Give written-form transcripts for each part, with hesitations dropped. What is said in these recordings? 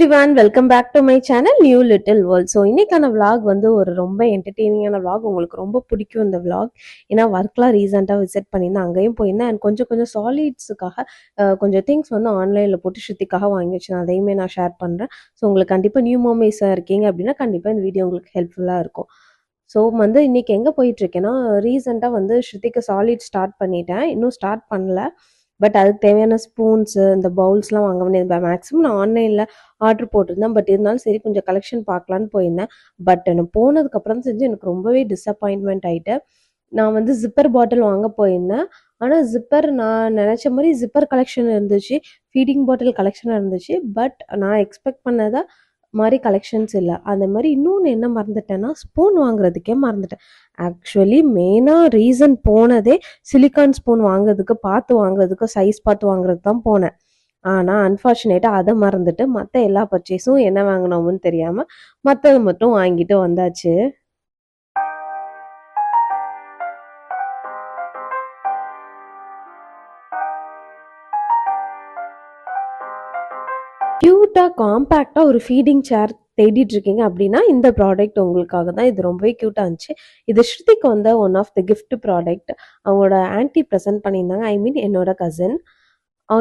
everyone, welcome back to my channel New Little World. So இன்னைக்கான vlog வந்து ஒரு ரொம்ப என்டர்டெய்னிங்கான vlog. உங்களுக்கு ரொம்ப பிடிக்கும் இந்த vlog. ஏன்னா ஒர்க்லாம் ரீசெண்டாக விசிட் பண்ணியிருந்தேன், அங்கேயும் போயிருந்தேன். அண்ட் கொஞ்சம் சாலிட்ஸுக்காக கொஞ்சம் திங்ஸ் வந்து ஆன்லைனில் போட்டு ஸ்ருதிக்காக வாங்கி வச்சேன். அதையுமே நான் ஷேர் பண்ணுறேன். ஸோ உங்களுக்கு கண்டிப்பாக நியூ மோமேஸாக இருக்கீங்க அப்படின்னா கண்டிப்பாக இந்த வீடியோ உங்களுக்கு ஹெல்ப்ஃபுல்லாக இருக்கும். ஸோ வந்து இன்றைக்கி எங்கே போயிட்டுருக்கேன்னா, ரீசெண்டாக வந்து ஸ்ருதிக்கு சாலிட் ஸ்டார்ட் பண்ணிட்டேன், இன்னும் ஸ்டார்ட் பண்ணல. பட் அதுக்கு தேவையான ஸ்பூன்ஸு இந்த பவுல்ஸ்லாம் வாங்க வேண்டியது மேக்ஸிமம் நான் ஆன்லைனில் ஆர்டர் போட்டிருந்தேன். பட் இருந்தாலும் சரி கொஞ்சம் கலெக்ஷன் பார்க்கலான்னு போயிருந்தேன். பட் நான் போனதுக்கப்புறம் செஞ்சு எனக்கு ரொம்பவே டிசப்பாயின்மெண்ட் ஆகிட்டேன். நான் வந்து ஜிப்பர் பாட்டில் வாங்க போயிருந்தேன். ஆனால் ஜிப்பர் நான் நினச்ச மாதிரி ஜிப்பர் கலெக்ஷன் இருந்துச்சு, ஃபீடிங் பாட்டில் கலெக்ஷனாக இருந்துச்சு. பட் நான் எக்ஸ்பெக்ட் பண்ணதை மாதிரி கலெக்ஷன்ஸ் இல்லை. அந்த மாதிரி இன்னொன்று என்ன மறந்துட்டேன்னா, ஸ்பூன் வாங்குறதுக்கே மறந்துட்டேன். ஆக்சுவலி மெயினாக ரீசன் போனதே சிலிக்கான் ஸ்பூன் வாங்குறதுக்கு சைஸ் பார்த்து வாங்குறதுக்கு தான் போனேன். ஆனால் அன்ஃபார்ச்சுனேட்டாக அதை மறந்துட்டு மற்ற எல்லா பர்ச்சேஸும் என்ன வாங்கினோம்னு தெரியாமல் மற்றதை மட்டும் வாங்கிட்டு வந்தாச்சு. க்யூட்டாக காம்பேக்டாக ஒரு ஃபீடிங் சேர் தேடிட்டு இருக்கீங்க அப்படின்னா இந்த ப்ராடக்ட் உங்களுக்காக தான். இது ரொம்பவே க்யூட்டாக இருந்துச்சு. இது ஸ்ருதிக்கு வந்து one of the gift product. அவங்களோட ஆன்டி ப்ரெசென்ட் பண்ணியிருந்தாங்க, ஐ மீன் என்னோட கசின்.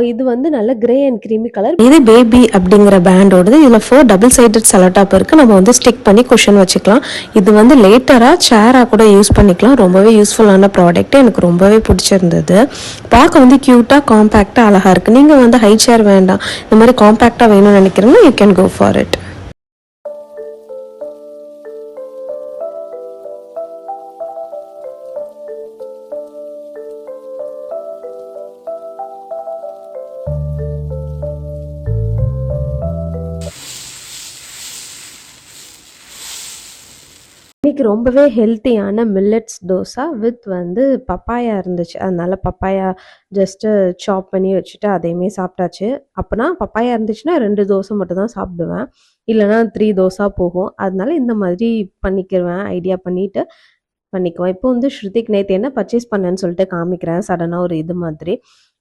இது வந்து நல்ல கிரே அண்ட் க்ரீமி கலர். இது பேபி அப்படிங்கிற பிராண்டோடது. இதில் 4 டபுள் சைடட் செலோடாப் இருக்குது. நம்ம வந்து ஸ்டிக் பண்ணி குஷன் வச்சுக்கலாம். இது வந்து லேட்டராக சேராக கூட யூஸ் பண்ணிக்கலாம். ரொம்பவே யூஸ்ஃபுல்லான ப்ராடக்ட். எனக்கு ரொம்பவே பிடிச்சிருந்தது. பார்க்க வந்து க்யூட்டாக காம்பேக்டாக அழகாக இருக்குது. நீங்கள் வந்து ஹை சேர் வேண்டாம், இந்த மாதிரி காம்பேக்டாக வேணும்னு நினைக்கிறீங்கன்னா you can go for it. இன்றைக்கி ரொம்பவே ஹெல்த்தியான மில்லட்ஸ் தோசை வித் வந்து பப்பாயா இருந்துச்சு. அதனால பப்பாயா ஜஸ்ட்டு சாப் பண்ணி வச்சுட்டு அதையுமே சாப்பிட்டாச்சு. அப்போனா பப்பாயா இருந்துச்சுன்னா 2 தோசை மட்டும் தான் சாப்பிடுவேன், இல்லைனா 3 தோசை போகும். அதனால இந்த மாதிரி பண்ணிக்கிடுவேன், ஐடியா பண்ணிக்குவேன். இப்போ வந்து ஸ்ருதிக்கு நேற்று என்ன பர்ச்சேஸ் பண்ணேன்னு சொல்லிட்டு காமிக்கிறேன். சடனாக ஒரு இது மாதிரி.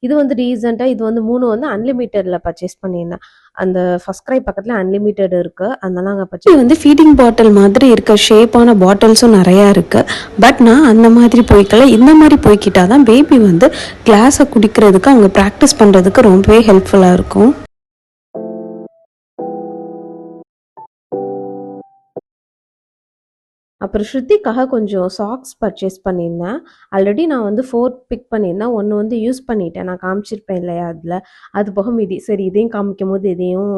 இது வந்து ரீசெண்டாக இது வந்து 3 வந்து அன்லிமிட்டடில் பர்ச்சேஸ் பண்ணியிருந்தேன். அந்த ஃபர்ஸ்ட் கிரை பக்கத்தில் அன்லிமிட்டட் இருக்குது, அதனால அங்கே பர்ச்சேஸ் வந்து ஃபீடிங் பாட்டில் மாதிரி இருக்க ஷேப்பான பாட்டில்ஸும் நிறையா இருக்குது. பட் நான் அந்த மாதிரி போய்க்கல. இந்த மாதிரி போய்க்கிட்டால் தான் பேபி வந்து கிளாஸை குடிக்கிறதுக்கு அவங்க ப்ராக்டிஸ் பண்ணுறதுக்கு ரொம்பவே ஹெல்ப்ஃபுல்லாக இருக்கும். அப்புறம் ஸ்ருதிக்காக கொஞ்சம் சாக்ஸ் பர்ச்சேஸ் பண்ணியிருந்தேன். ஆல்ரெடி நான் வந்து 4 பிக் பண்ணியிருந்தேன். ஒன்று வந்து யூஸ் பண்ணிட்டேன், நான் காமிச்சிருப்பேன் இல்லையா அதில். அது போக சரி இதையும் காமிக்கும் போது இதையும்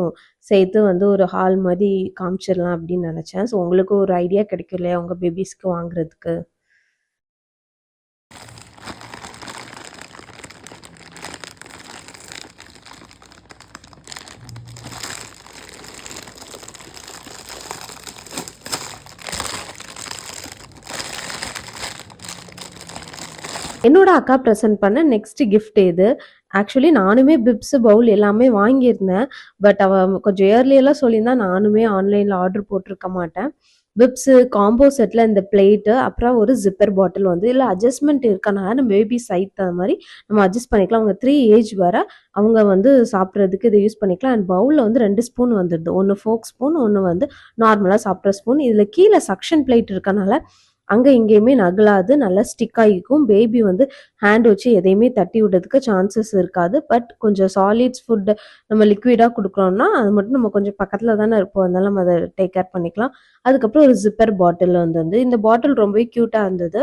சேர்த்து வந்து ஒரு ஹால் மாதிரி காமிச்சிடலாம் அப்படின்னு நினச்சேன். ஸோ உங்களுக்கு ஒரு ஐடியா கிடைக்கும் இல்லையா உங்கள் பேபிஸ்க்கு வாங்குறதுக்கு. என்னோட அக்கா ப்ரெசென்ட் பண்ண நெக்ஸ்ட் கிஃப்ட் இது. ஆக்சுவலி நானுமே பிப்ஸு பவுல் எல்லாமே வாங்கியிருந்தேன். பட் அவள் கொஞ்சம் இயர்லியெல்லாம் சொல்லியிருந்தா நானுமே ஆன்லைனில் ஆர்டர் போட்டிருக்க மாட்டேன். பிப்ஸு காம்போ செட்டில் இந்த பிளேட்டு, அப்புறம் ஒரு ஜிப்பர் பாட்டில் வந்து இல்லை அட்ஜஸ்ட்மெண்ட் இருக்கனால நம்ம பேபி சைட் அந்த மாதிரி நம்ம அட்ஜஸ்ட் பண்ணிக்கலாம். அவங்க 3 ஏஜ் வர அவங்க வந்து சாப்பிட்றதுக்கு இதை யூஸ் பண்ணிக்கலாம். அண்ட் பவுலில் வந்து 2 ஸ்பூன் வந்துடுது, ஒன்று ஃபோக் ஸ்பூன், ஒன்று வந்து நார்மலாக சாப்பிட்ற ஸ்பூன். இதில் கீழே சக்ஷன் பிளேட் இருக்கனால அங்கே இங்கேயுமே நகலாது, நல்லா ஸ்டிக் ஆகிக்கும். பேபி வந்து ஹேண்ட் வச்சு எதையுமே தட்டி விடுறதுக்கு சான்சஸ் இருக்காது. பட் கொஞ்சம் சாலிட்ஸ் ஃபுட்டு நம்ம லிக்விடாக கொடுக்குறோம்னா அது மட்டும் நம்ம கொஞ்சம் பக்கத்தில் தானே இருப்போம், அதனால நம்ம அதை டேக் கேர் பண்ணிக்கலாம். அதுக்கப்புறம் ஒரு ஜிப்பர் பாட்டில் வந்து இந்த பாட்டில் ரொம்பவே க்யூட்டாக இருந்தது.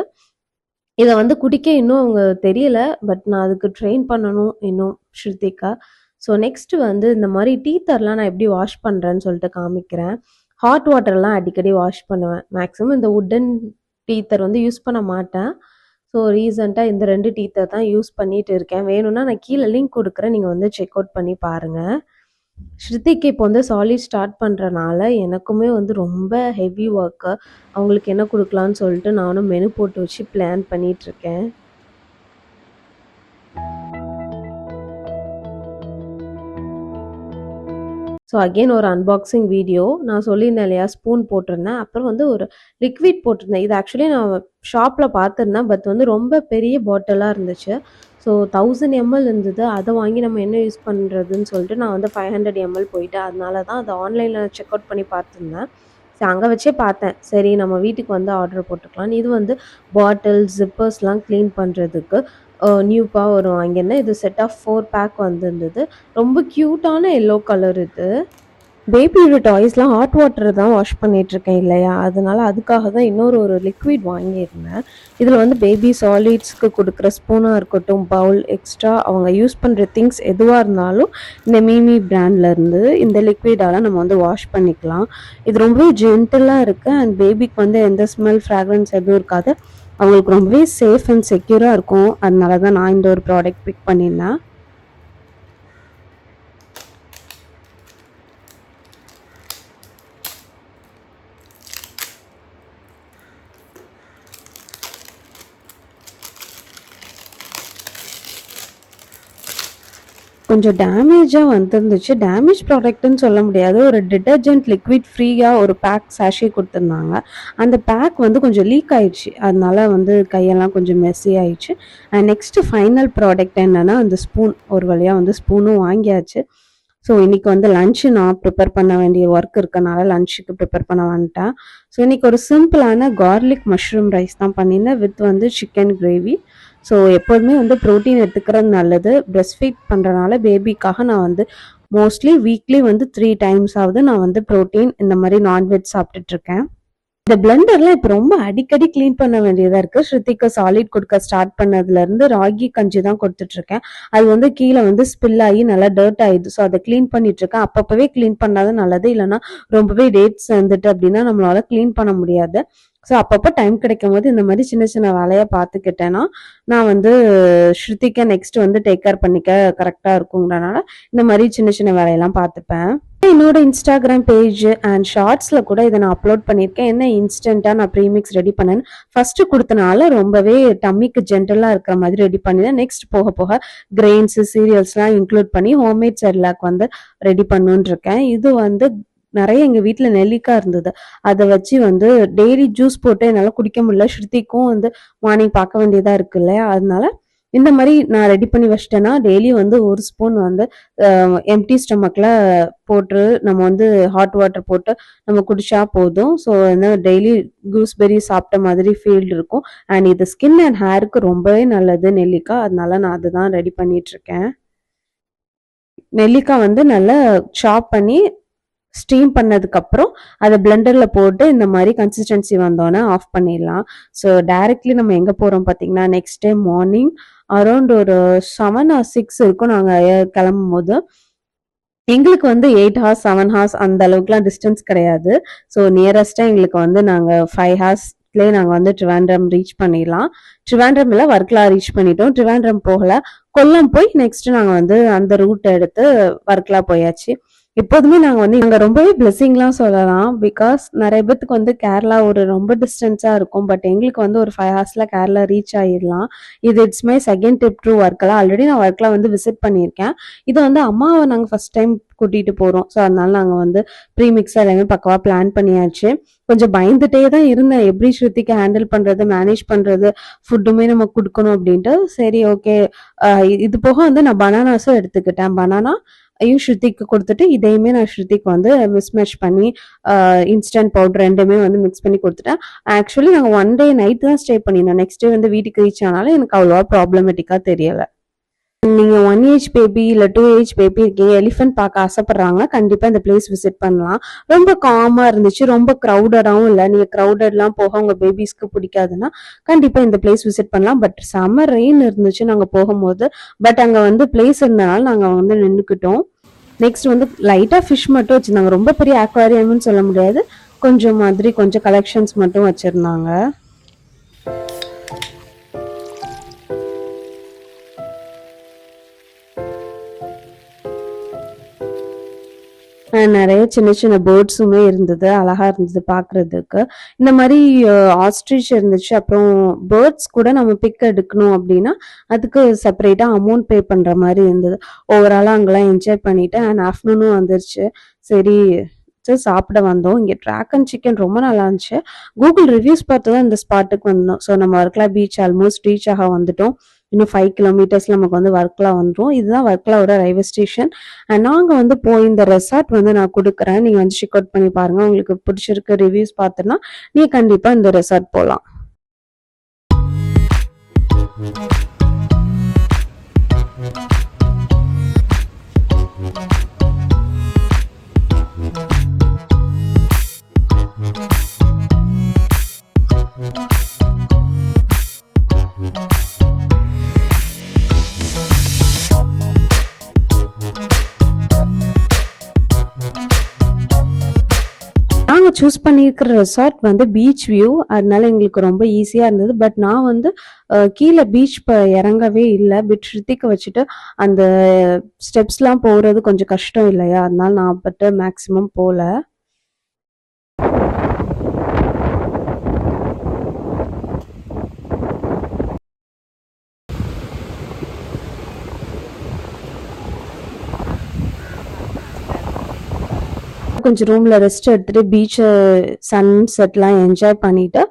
இதை வந்து குடிக்க இன்னும் அவங்க தெரியல, பட் நான் அதுக்கு ட்ரெயின் பண்ணணும் இன்னும் ஸ்ருதிகா. ஸோ நெக்ஸ்ட்டு வந்து இந்த மாதிரி டீத்தர்லாம் நான் எப்படி வாஷ் பண்ணுறேன்னு சொல்லிட்டு காமிக்கிறேன். ஹாட் வாட்டர்லாம் அடிக்கடி வாஷ் பண்ணுவேன். மேக்ஸிமம் இந்த உட்டன் டீத்தர் வந்து யூஸ் பண்ண மாட்டேன். ஸோ ரீசெண்டாக இந்த 2 டீத்தர் தான் யூஸ் பண்ணிட்டு இருக்கேன். வேணும்னா நான் கீழே லிங்க் கொடுக்குறேன், நீங்கள் வந்து செக் அவுட் பண்ணி பாருங்கள். ஸ்ருதிக்கு இப்போ வந்து சாலிட் ஸ்டார்ட் பண்ணுறனால எனக்குமே வந்து ரொம்ப ஹெவி ஒர்க்கு. அவங்களுக்கு என்ன கொடுக்கலான்னு சொல்லிட்டு நானும் மெனு போட்டு வச்சு பிளான் பண்ணிகிட்ருக்கேன். ஸோ அகெயின் ஒரு அன்பாக்சிங் வீடியோ. நான் சொல்லியிருந்தேன் இல்லையா, ஸ்பூன் போட்டிருந்தேன், அப்புறம் வந்து ஒரு லிக்விட் போட்டிருந்தேன். இது ஆக்சுவலி நான் ஷாப்பில் பார்த்துருந்தேன், பட் வந்து ரொம்ப பெரிய பாட்டிலாக இருந்துச்சு. ஸோ ஸோ 1000 எம்எல் இருந்தது. அத வாங்கி நம்ம என்ன யூஸ் பண்றதுன்னு சொல்லிட்டு நான் வந்து 500 எம்எல் போயிட்டேன். அதனால தான் அத ஆன்லைன்ல செக் அவுட் பண்ணி பார்த்துருந்தேன். சரி அங்க வச்சே பார்த்தேன். சரி நம்ம வீட்டுக்கு வந்து ஆர்டர் போட்டுக்கலான்னு. இது வந்து பாட்டில், ஜிப்பர்ஸ்லாம் கிளீன் பண்றதுக்கு நியூப்பா வரும் வாங்கியிருந்தேன். இது செட் ஆஃப் 4 பேக் வந்திருந்தது. ரொம்ப கியூட்டான எல்லோ கலர் இது. பேபியோட டாய்ஸ்லாம் ஹாட் வாட்டர் தான் வாஷ் பண்ணிட்டுருக்கேன் இல்லையா? அதனால அதுக்காக தான் இன்னொரு லிக்விட் வாங்கியிருந்தேன். இதில் வந்து பேபி சாலிட்ஸ்க்கு கொடுக்குற ஸ்பூனா இருக்கட்டும், பவுல், எக்ஸ்ட்ரா அவங்க யூஸ் பண்ணுற திங்ஸ் எதுவா இருந்தாலும் இந்த மீமி பிராண்ட்லேருந்து இந்த லிக்விடால நம்ம வந்து வாஷ் பண்ணிக்கலாம். இது ரொம்பவே ஜென்டிலா இருக்கு அண்ட் பேபிக்கு வந்து எந்த ஸ்மெல், ஃப்ராக்ரன்ஸ் எதுவும் இருக்காது. அவங்களுக்கு ரொம்பவே சேஃப் அண்ட் செக்யூரா இருக்கும். அதனால தான் நான் இந்த ஒரு ப்ராடக்ட் பிக் பண்ணியிருந்தேன். கொஞ்சம் டேமேஜா வந்திருந்துச்சு. டேமேஜ் ப்ராடக்ட்ன்னு சொல்ல முடியாது. ஒரு டிட்டர்ஜென்ட் லிக்விட் ஃப்ரீயா ஒரு பேக் சாஷே குடுத்துருந்தாங்க. அந்த பேக் வந்து கொஞ்சம் லீக் ஆயிடுச்சு. அதனால வந்து கையெல்லாம் கொஞ்சம் மெஸ்ஸி ஆயிடுச்சு. அண்ட் நெக்ஸ்ட் ஃபைனல் ப்ராடக்ட் என்னன்னா, அந்த ஸ்பூன். ஒரு வழியா வந்து ஸ்பூனும் வாங்கியாச்சு. ஸோ இன்னைக்கு வந்து லஞ்ச் நான் ப்ரிப்பேர் பண்ண வேண்டிய ஒர்க் இருக்கனால லஞ்சுக்கு ப்ரிப்பேர் பண்ண வந்துட்டேன். ஸோ இன்னைக்கு ஒரு சிம்பிளான கார்லிக் மஷ்ரூம் ரைஸ் தான் பண்ணியிருந்தேன் வித் வந்து சிக்கன் கிரேவி. ஸோ எப்போதுமே வந்து ப்ரோட்டீன் எடுத்துக்கிறது நல்லது. பிரஸ்ட் ஃபீட் பண்ணுறனால பேபிக்காக நான் வந்து மோஸ்ட்லி வீக்லி வந்து 3 டைம்ஸ் ஆவது நான் வந்து ப்ரோட்டீன் இந்த மாதிரி நான்வெஜ் சாப்பிட்டுட்ருக்கேன். இந்த பிளெண்டர்லாம் இப்போ ரொம்ப அடிக்கடி கிளீன் பண்ண வேண்டியதா இருக்கு. ஸ்ருதிக்கு சாலிட் கொடுக்க ஸ்டார்ட் பண்ணதுல இருந்து ராகி கஞ்சி தான் கொடுத்துட்டு இருக்கேன். அது வந்து கீழே வந்து ஸ்பில் ஆகி நல்லா டர்ட் ஆயிடுது. ஸோ அதை கிளீன் பண்ணிட்டு இருக்கேன். அப்பப்பவே கிளீன் பண்ணாதான் நல்லது. இல்லைன்னா ரொம்பவே டேட்ஸ் வந்துட்டு அப்படின்னா நம்மளால கிளீன் பண்ண முடியாது. ஸோ அப்பப்போ டைம் கிடைக்கும் போது இந்த மாதிரி சின்ன சின்ன வேலையை பார்த்துக்கிட்டேன்னா நான் வந்து ஸ்ருதிக்க நெக்ஸ்ட் வந்து டேக் கேர் பண்ணிக்க கரெக்டா இருக்குங்கிறனால இந்த மாதிரி சின்ன சின்ன வேலையெல்லாம் பார்த்துப்பேன். என்னோட இன்ஸ்டாகிராம் பேஜ் அண்ட் ஷார்ட்ஸ்ல கூட இதை நான் அப்லோட் பண்ணியிருக்கேன். என்ன இன்ஸ்டன்ட்டா நான் ப்ரீமிக்ஸ் ரெடி பண்ணேன். ஃபர்ஸ்ட் கொடுத்தனால ரொம்பவே டம்மிக்கு ஜென்டலா இருக்கிற மாதிரி ரெடி பண்ணிதான். நெக்ஸ்ட் போக போக கிரெயின்ஸ், சீரியல்ஸ்லாம் இன்க்ளூட் பண்ணி ஹோம்மேட் செர்லாக் வந்து ரெடி பண்ணுன்னு இருக்கேன். இது வந்து நிறைய எங்க வீட்டுல நெல்லிக்காய் இருந்தது. அதை வச்சு வந்து டெய்லி ஜூஸ் போட்டு என்னால குடிக்க முடியல. ஸ்ருதிக்கும் வந்து மார்னிங் பார்க்க வேண்டியதா இருக்கு இல்லையா? அதனால இந்த மாதிரி நான் ரெடி பண்ணி வச்சிட்டேன்னா டெய்லி வந்து ஒரு ஸ்பூன் வந்து எம்டி ஸ்டமக்ல போட்டு நம்ம வந்து ஹாட் வாட்டர் போட்டு நம்ம குடிச்சா போதும். ஸோ வந்து டெய்லி கூஸ்பெரி சாப்பிட்ட மாதிரி ஃபீல் இருக்கும். அண்ட் இது ஸ்கின் அண்ட் ஹேருக்கு ரொம்பவே நல்லது நெல்லிக்காய். அதனால நான் அதுதான் ரெடி பண்ணிட்டு இருக்கேன். நெல்லிக்காய் வந்து நல்லா சாப் பண்ணி ஸ்டீம் பண்ணதுக்கப்புறம் அதை பிளெண்டர்ல போட்டு இந்த மாதிரி கன்சிஸ்டன்சி வந்தோன்னே ஆஃப் பண்ணிடலாம். ஸோ டைரக்ட்லி நம்ம எங்கே போகிறோம் பார்த்தீங்கன்னா நெக்ஸ்ட் டே மார்னிங் அரௌண்ட் ஒரு 7 or 6 இருக்கும் நாங்கள் கிளம்பும் போது. எங்களுக்கு வந்து 8 hours 7 hours அந்த அளவுக்குலாம் டிஸ்டன்ஸ் கிடையாது. ஸோ நியரஸ்ட்டாக எங்களுக்கு வந்து நாங்கள் 5 hoursலேயே நாங்கள் வந்து ட்ரிவாண்ட்ரம் ரீச் பண்ணிடலாம். ட்ரிவாண்ட்ரம் இல்லை வர்க்கலா ரீச் பண்ணிட்டோம். ட்ரிவாண்ட்ரம் போகல, கொல்லம் போய் நெக்ஸ்ட் நாங்கள் வந்து அந்த ரூட் எடுத்து வர்க்கலா போயாச்சு. எப்போதுமே நாங்க ரொம்பவே பிளெஸிங்லாம் சொல்லலாம். பிகாஸ் நிறைய பேத்துக்கு வந்து கேரளா ஒரு ரொம்ப டிஸ்டன்ஸா இருக்கும். பட் எங்களுக்கு வந்து ஒரு 5 hours கேரளா ரீச் ஆயிடலாம். இது it's my second trip to Varkala. Already நான் வர்க்கலா வந்து விசிட் பண்ணியிருக்கேன். இது வந்து அம்மாவை நாங்கள் ஃபர்ஸ்ட் டைம் கூட்டிட்டு போறோம். ஸோ அதனால நாங்கள் வந்து ப்ரீமிக்ஸா எல்லாமே பக்கவா பிளான் பண்ணியாச்சு. கொஞ்சம் பயந்துட்டே தான் இருந்தேன். எப்படி ஸ்ருதிக்கு ஹேண்டில் பண்றது, மேனேஜ் பண்றது, ஃபுட்டுமே நம்ம கொடுக்கணும் அப்படின்ட்டு. சரி ஓகே. இது போக வந்து நான் பனானாஸும் எடுத்துக்கிட்டேன். பனானா ஸ்ருதிக்கு கொடுத்துட்டு இதையுமே நான் ஸ்ருதிக்கு வந்து மிஸ்மேட்ச் பண்ணி இன்ஸ்டன்ட் பவுடர் ரெண்டுமே வந்து மிக்ஸ் பண்ணி கொடுத்துட்டேன். ஆக்சுவலி நாங்கள் 1 day நைட் தான் ஸ்டே பண்ணியிருந்தோம். நெக்ஸ்ட் டே வந்து வீட்டுக்கு ரீச் ஆனாலும் எனக்கு அவ்வளோவா ப்ராப்ளமேட்டிக்கா தெரியல. நீங்க 1 age பேபி இல்ல 2 age பேபி இருக்கீங்க, எலிஃபென்ட் பார்க்க ஆசைப்படுறாங்க, கண்டிப்பா இந்த பிளேஸ் விசிட் பண்ணலாம். ரொம்ப காமா இருந்துச்சு. ரொம்ப கிரௌடடாவும் இல்ல. நீங்க கிரௌடட்லாம் போக உங்க பேபிஸ்க்கு பிடிக்காதுன்னா கண்டிப்பா இந்த பிளேஸ் விசிட் பண்ணலாம். பட் சம்மர் ரெயின் இருந்துச்சு நாங்க போகும்போது. பட் அங்க வந்து பிளேஸ் இருந்தனால நாங்க வந்து நின்னுக்கிட்டோம். நெக்ஸ்ட் வந்து லைட்டா ஃபிஷ் மட்டும் வச்சிருந்தாங்க. ரொம்ப பெரிய அக்வாரியம்னு சொல்ல முடியாது. கொஞ்சம் மாதிரி கொஞ்சம் கலெக்ஷன்ஸ் மட்டும் வச்சிருந்தாங்க. நிறைய சின்ன சின்ன பேர்ட்ஸுமே இருந்தது. அழகா இருந்தது பார்க்கறதுக்கு. இந்த மாதிரி ஆஸ்ட்ரிச் இருந்துச்சு. அப்புறம் பேர்ட்ஸ் கூட நம்ம பிக் எடுக்கணும் அப்படின்னா அதுக்கு செப்பரேட்டா அமௌண்ட் பே பண்ற மாதிரி இருந்தது. ஓவராலா அங்கெல்லாம் என்ஜாய் பண்ணிட்டு அண்ட் ஆஃப்டர்நூனும் வந்துருச்சு. சரி சாப்பிட வந்தோம். இங்க டிராகன் சிக்கன் ரொம்ப நல்லா இருந்துச்சு. கூகுள் ரிவ்யூஸ் பார்த்து தான் இந்த ஸ்பாட்டுக்கு வந்தோம். ஸோ நம்ம வர்க்கலா பீச் ஆல்மோஸ்ட் ரீச் ஆக வந்துட்டோம். இன்னும் 5 கிலோமீட்டர்ஸ்ல நமக்கு வந்து வர்க்கலா வந்துரும். இதுதான் வர்க்கலாவோட ரயில்வே ஸ்டேஷன். நாங்க வந்து போய் இந்த ரெசார்ட் வந்து நான் குடுக்குறேன். நீங்க வந்து செக் அவுட் பண்ணி பாருங்க. உங்களுக்கு பிடிச்சிருக்கு ரிவ்யூஸ் பார்த்தன்னா, நீங்க கண்டிப்பா இந்த ரெசார்ட் போலாம். நாங்க சூஸ் பண்ணியிருக்கிற ரெசார்ட் வந்து பீச் வியூ. அதனால எங்களுக்கு ரொம்ப ஈஸியா இருந்தது. பட் நான் வந்து கீழ பீச் இறங்கவே இல்ல. பட் ஸ்ருதிக்க வச்சுட்டு அந்த ஸ்டெப்ஸ்லாம் போறது கொஞ்சம் கஷ்டம் இல்லையா? அதனால நான் பாட்டு மேக்ஸிமம் போல. கொஞ்சம் ரூம்ல ரெஸ்ட் எடுத்துட்டு பீச் சன்செட்லாம் என்ஜாய் பண்ணிட்டு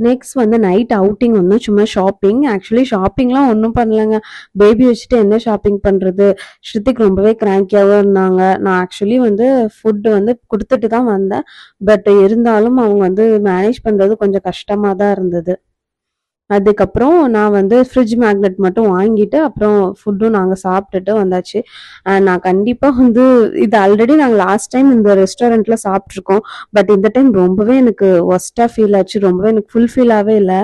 நெக்ஸ்ட் வந்து நைட் அவுட்டிங் ஒன்று சும்மா ஷாப்பிங். ஆக்சுவலி ஷாப்பிங்லாம் ஒன்றும் பண்ணலங்க. பேபி வச்சுட்டு என்ன ஷாப்பிங் பண்ணுறது? ஸ்ருதிக் ரொம்பவே கிராங்கியாகவும் இருந்தாங்க. நான் ஆக்சுவலி வந்து ஃபுட்டு வந்து கொடுத்துட்டு தான் வந்தேன். பட் இருந்தாலும் அவங்க வந்து மேனேஜ் பண்ணுறது கொஞ்சம் கஷ்டமாக தான் இருந்தது. அதுக்கப்புறம் நான் வந்து ஃப்ரிட்ஜ் மேக்னெட் மட்டும் வாங்கிட்டு அப்புறம் ஃபுட்டும் நாங்கள் சாப்பிட்டுட்டு வந்தாச்சு. நான் கண்டிப்பாக வந்து இது ஆல்ரெடி நாங்கள் லாஸ்ட் டைம் இந்த ரெஸ்டாரண்ட்ல சாப்பிட்ருக்கோம். பட் இந்த டைம் ரொம்பவே எனக்கு ஒஸ்ட்டாக ஃபீல் ஆச்சு. ரொம்பவே எனக்கு ஃபுல்ஃபில்லாகவே இல்லை.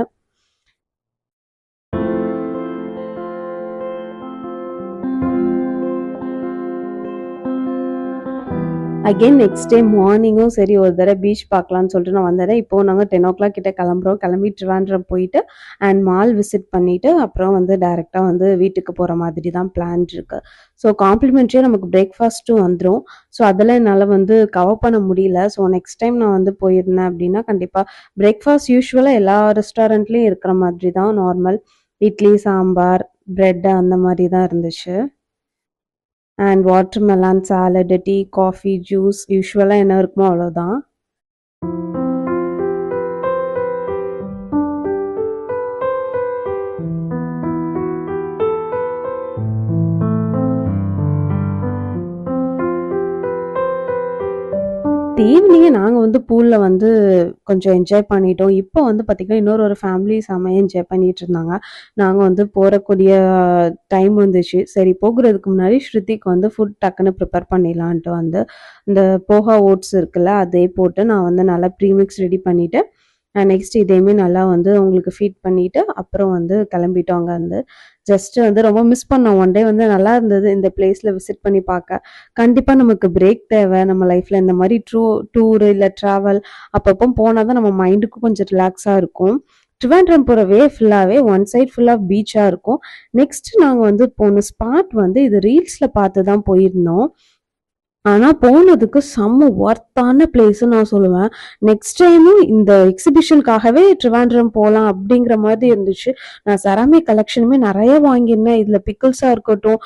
அகெயின் நெக்ஸ்ட் டே மார்னிங்கும் சரி ஒரு தடவை பீச் பார்க்கலான்னு சொல்லிட்டு நான் வந்தேன். இப்போ நாங்கள் 10 கிட்ட கிளம்புறோம். கிளம்பி ட்ரிவாண்ட்ரம் போயிட்டு அண்ட் மால் விசிட் பண்ணிட்டு அப்புறம் வந்து டைரெக்டாக வந்து வீட்டுக்கு போகிற மாதிரி தான் பிளான் இருக்கு. ஸோ காம்ப்ளிமெண்ட்ரியாக நமக்கு பிரேக்ஃபாஸ்ட்டும் வந்துடும். ஸோ அதெல்லாம் என்னால் வந்து கவர் பண்ண முடியல. ஸோ நெக்ஸ்ட் டைம் நான் வந்து போயிருந்தேன் அப்படின்னா கண்டிப்பாக பிரேக்ஃபாஸ்ட் யூஸ்வலாக எல்லா ரெஸ்டாரண்ட்லேயும் இருக்கிற மாதிரி தான் நார்மல் இட்லி சாம்பார் பிரெட் அந்த மாதிரி தான் இருந்துச்சு. And watermelon salad, tea, coffee, juice யூஸ்வலாக என்ன இருக்குமோ அவ்வளோதான். ஈவினிங்கே நாங்கள் வந்து பூலில் வந்து கொஞ்சம் என்ஜாய் பண்ணிட்டோம். இப்போ வந்து பார்த்திங்கன்னா இன்னொரு ஃபேமிலி செமையாக என்ஜாய் பண்ணிட்டு இருந்தாங்க. நாங்கள் வந்து போகக்கூடிய டைம் வந்துச்சு. சரி போகிறதுக்கு முன்னாடி ஸ்ருதிக்கு வந்து ஃபுட் டக்குன்னு ப்ரிப்பேர் பண்ணிடலான்ட்டு வந்து இந்த போஹா ஓட்ஸ் இருக்குல்ல அதே போட்டு நான் வந்து நல்லா ப்ரீமிக்ஸ் ரெடி பண்ணிவிட்டு நெக்ஸ்ட் இதையுமே நல்லா வந்து உங்களுக்கு ஃபீட் பண்ணிவிட்டு அப்புறம் வந்து கிளம்பிட்டோம் அங்கேருந்து. ஜஸ்ட் வந்து ரொம்ப மிஸ் பண்ணோம். ஒன் டே வந்து நல்லா இருந்தது இந்த பிளேஸில் விசிட் பண்ணி பார்க்க. கண்டிப்பாக நமக்கு பிரேக் தேவை நம்ம லைஃப்பில். இந்த மாதிரி டூரு இல்லை ட்ராவல் அப்பப்போ போனால் தான் நம்ம மைண்டுக்கும் கொஞ்சம் ரிலாக்ஸாக இருக்கும். ட்ரிவாண்ட்ரம் போகிற வே ஃபுல்லாகவே ஒன் சைட் ஃபுல்லாக பீச்சாக இருக்கும். நெக்ஸ்ட் நாங்கள் வந்து போன ஸ்பாட் வந்து இது ரீல்ஸில் பார்த்து தான் போயிருந்தோம். ஆனா போனதுக்கு செம்ம ஒர்த்தான பிளேஸ்ன்னு நான் சொல்லுவேன். நெக்ஸ்ட் டைமும் இந்த எக்ஸிபிஷனுக்காகவே ட்ரிவாண்ட்ரம் போலாம் அப்படிங்கிற மாதிரி இருந்துச்சு. நான் செராமிக் கலெக்ஷனுமே நெறைய வாங்கியிருந்தேன். இதுல பிக்கிள்ஸா இருக்கட்டும்,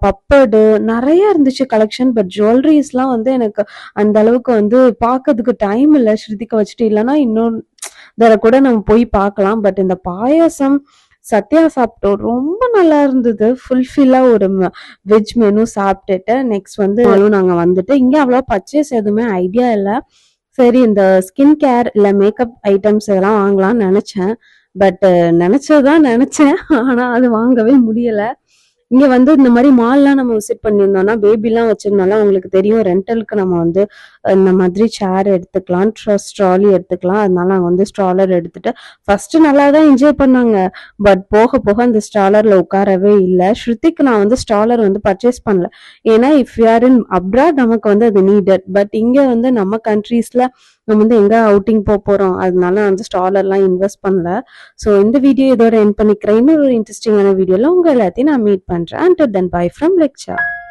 பப்படு நெறைய இருந்துச்சு கலெக்ஷன். பட் ஜுவல்லரிஸ்லாம் வந்து எனக்கு அந்த அளவுக்கு வந்து பார்க்கறதுக்கு டைம் இல்ல. ஸ்ருதிக்க வச்சுட்டு இல்லன்னா இன்னும் தடவ கூட நம்ம போய் பார்க்கலாம். பட் இந்த பாயாசம் சத்யா சாப்பிட்டோம். ரொம்ப நல்லா இருந்தது. ஃபுல்ஃபில்லா ஒரு வெஜ் மெனு சாப்பிட்டுட்டு நெக்ஸ்ட் வந்து நாங்க வந்துட்டு இங்க அவ்வளவா பர்ச்சேஸ் எதுவுமே ஐடியா இல்ல. சரி இந்த ஸ்கின் கேர் இல்ல மேக்கப் ஐட்டம்ஸ் இதெல்லாம் வாங்கலாம்னு நினைச்சேன். பட் நினைச்சதுதான் நினைச்சேன். ஆனா அது வாங்கவே முடியல. இங்க வந்து இந்த மாதிரி மால்லாம் நம்ம விசிட் பண்ணியிருந்தோம்னா பேபிலாம் வச்சிருந்தோம்னா உங்களுக்கு தெரியும் ரெண்டலுக்கு நம்ம வந்து இந்த மாதிரி சேர் எடுத்துக்கலாம், ஸ்ட்ராலி எடுத்துக்கலாம். அதனால நாங்கள் வந்து ஸ்ட்ராலர் எடுத்துட்டு ஃபர்ஸ்ட் நல்லா தான் என்ஜாய் பண்ணாங்க. பட் போக போக அந்த ஸ்ட்ராலர்ல உட்காரவே இல்லை. ஸ்ருதிக்கு நான் வந்து ஸ்ட்ராலர் வந்து பர்ச்சேஸ் பண்ணல. ஏன்னா இஃப் யூஆர் இன் அப்ராட் நமக்கு வந்து அது நீடட். பட் இங்க வந்து நம்ம கண்ட்ரீஸ்ல நம்ம வந்து எங்க அவுட்டிங் போறோம் அதனால வந்து ஸ்ட்ராலர்லாம் இன்வெஸ்ட் பண்ணல. ஸோ இந்த வீடியோ இதோட எண்ட் பண்ணிக்கிறேன். இன்னொரு இன்ட்ரெஸ்டிங்கான வீடியோல உங்க எல்லாத்தையும் நான் மீட் பண்றேன். Until then, bye from Lecture.